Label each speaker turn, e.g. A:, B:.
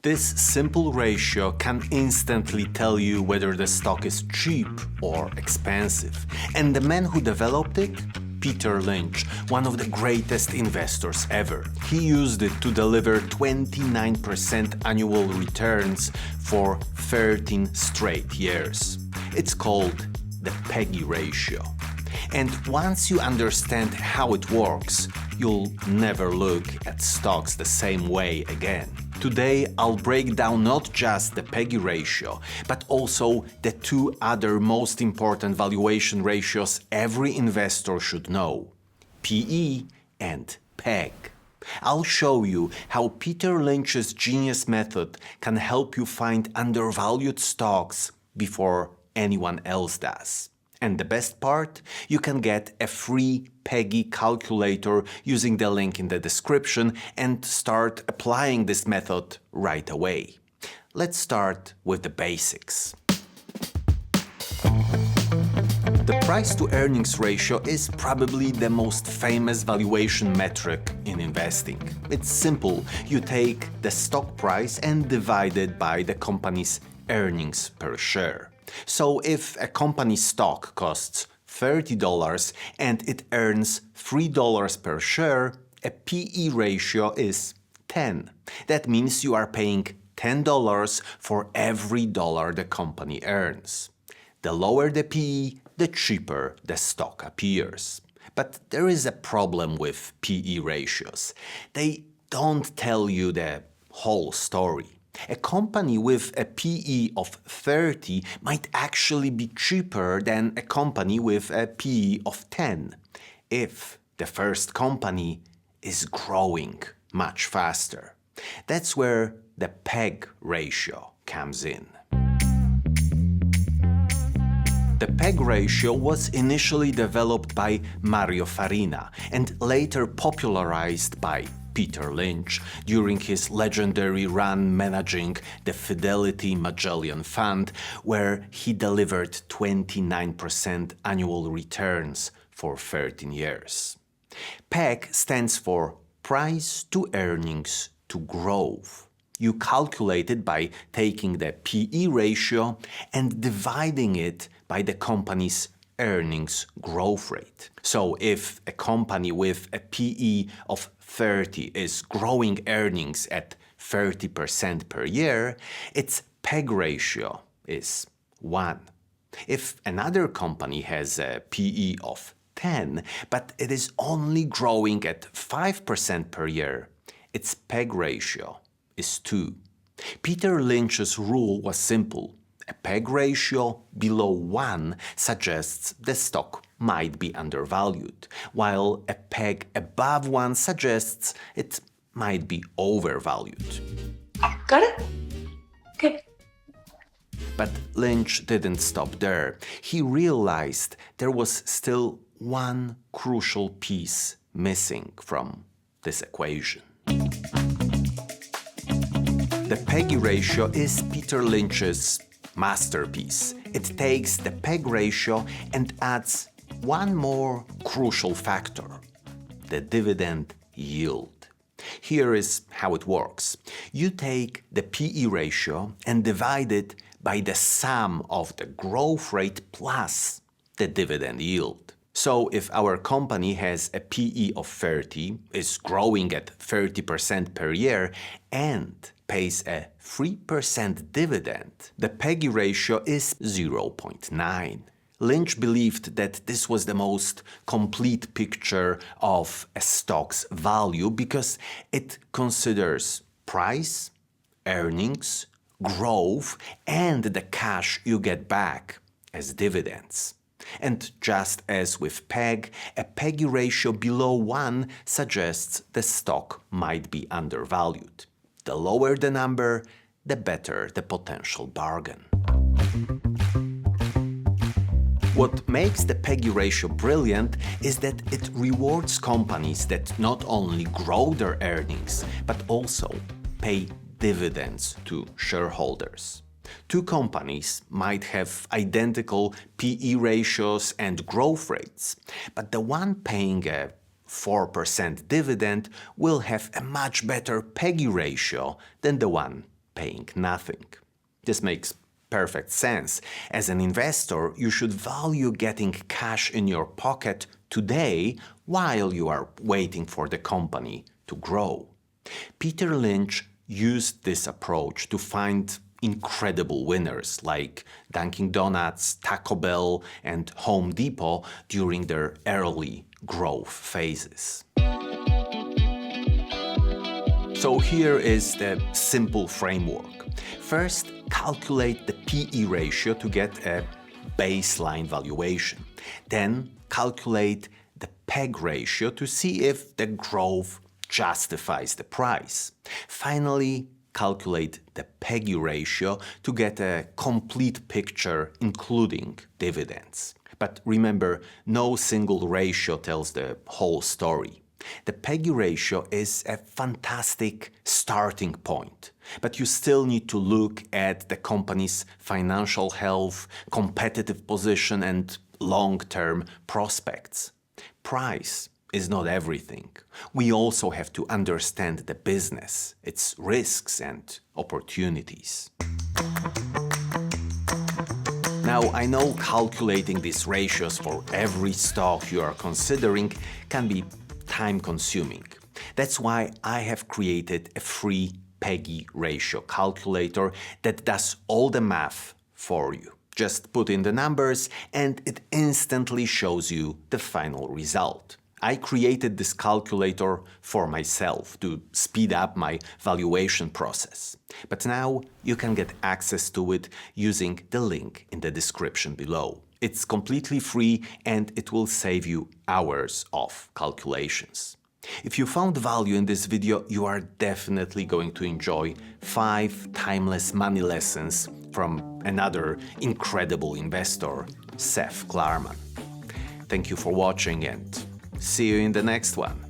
A: This simple ratio can instantly tell you whether the stock is cheap or expensive. And the man who developed it? Peter Lynch, one of the greatest investors ever. He used it to deliver 29% annual returns for 13 straight years. It's called the PEGY ratio. And once you understand how it works, you'll never look at stocks the same way again. Today, I'll break down not just the PEGY ratio, but also the two other most important valuation ratios every investor should know: PE and PEG. I'll show you how Peter Lynch's genius method can help you find undervalued stocks before anyone else does. And the best part? You can get a free PEGY calculator using the link in the description and start applying this method right away. Let's start with the basics. The price-to-earnings ratio is probably the most famous valuation metric in investing. It's simple. You take the stock price and divide it by the company's earnings per share. So if a company's stock costs $30 and it earns $3 per share, a PE ratio is 10. That means you are paying $10 for every dollar the company earns. The lower the PE, the cheaper the stock appears. But there is a problem with PE ratios. They don't tell you the whole story. A company with a PE of 30 might actually be cheaper than a company with a PE of 10 if the first company is growing much faster. That's where the PEG ratio comes in. The PEG ratio was initially developed by Mario Farina and later popularized by Peter Lynch during his legendary run managing the Fidelity Magellan Fund, where he delivered 29% annual returns for 13 years. PEG stands for Price to Earnings to Growth. You calculate it by taking the PE ratio and dividing it by the company's earnings growth rate. So if a company with a PE of 30 is growing earnings at 30% per year, its PEG ratio is 1. If another company has a PE of 10, but it is only growing at 5% per year, its PEG ratio is 2. Peter Lynch's rule was simple. A PEG ratio below 1 suggests the stock might be undervalued, while a PEG above 1 suggests it might be overvalued.
B: Got it? Okay.
A: But Lynch didn't stop there. He realized there was still one crucial piece missing from this equation. The PEGY ratio is Peter Lynch's masterpiece. It takes the PEG ratio and adds one more crucial factor: the dividend yield. Here is how it works. You take the PE ratio and divide it by the sum of the growth rate plus the dividend yield. So if our company has a PE of 30, is growing at 30% per year, and pays a 3% dividend, the PEGY ratio is 0.9. Lynch believed that this was the most complete picture of a stock's value because it considers price, earnings, growth, and the cash you get back as dividends. And just as with PEG, a PEGY ratio below 1 suggests the stock might be undervalued. The lower the number, the better the potential bargain. What makes the PEGY ratio brilliant is that it rewards companies that not only grow their earnings, but also pay dividends to shareholders. Two companies might have identical PE ratios and growth rates, but the one paying a 4% dividend will have a much better PEGY ratio than the one paying nothing. This makes perfect sense. As an investor, you should value getting cash in your pocket today while you are waiting for the company to grow. Peter Lynch used this approach to find incredible winners like Dunkin' Donuts, Taco Bell, and Home Depot during their early growth phases. So here is the simple framework. First, calculate the PE ratio to get a baseline valuation. Then, calculate the PEG ratio to see if the growth justifies the price. Finally, calculate the PEGY ratio to get a complete picture, including dividends. But remember, no single ratio tells the whole story. The PEGY ratio is a fantastic starting point, but you still need to look at the company's financial health, competitive position, and long-term prospects. Price is not everything. We also have to understand the business, its risks and opportunities. Now, I know calculating these ratios for every stock you are considering can be time-consuming. That's why I have created a free PEGY ratio calculator that does all the math for you. Just put in the numbers and it instantly shows you the final result. I created this calculator for myself to speed up my valuation process. But now you can get access to it using the link in the description below. It's completely free and it will save you hours of calculations. If you found value in this video, you are definitely going to enjoy 5 timeless money lessons from another incredible investor, Seth Klarman. Thank you for watching and see you in the next one.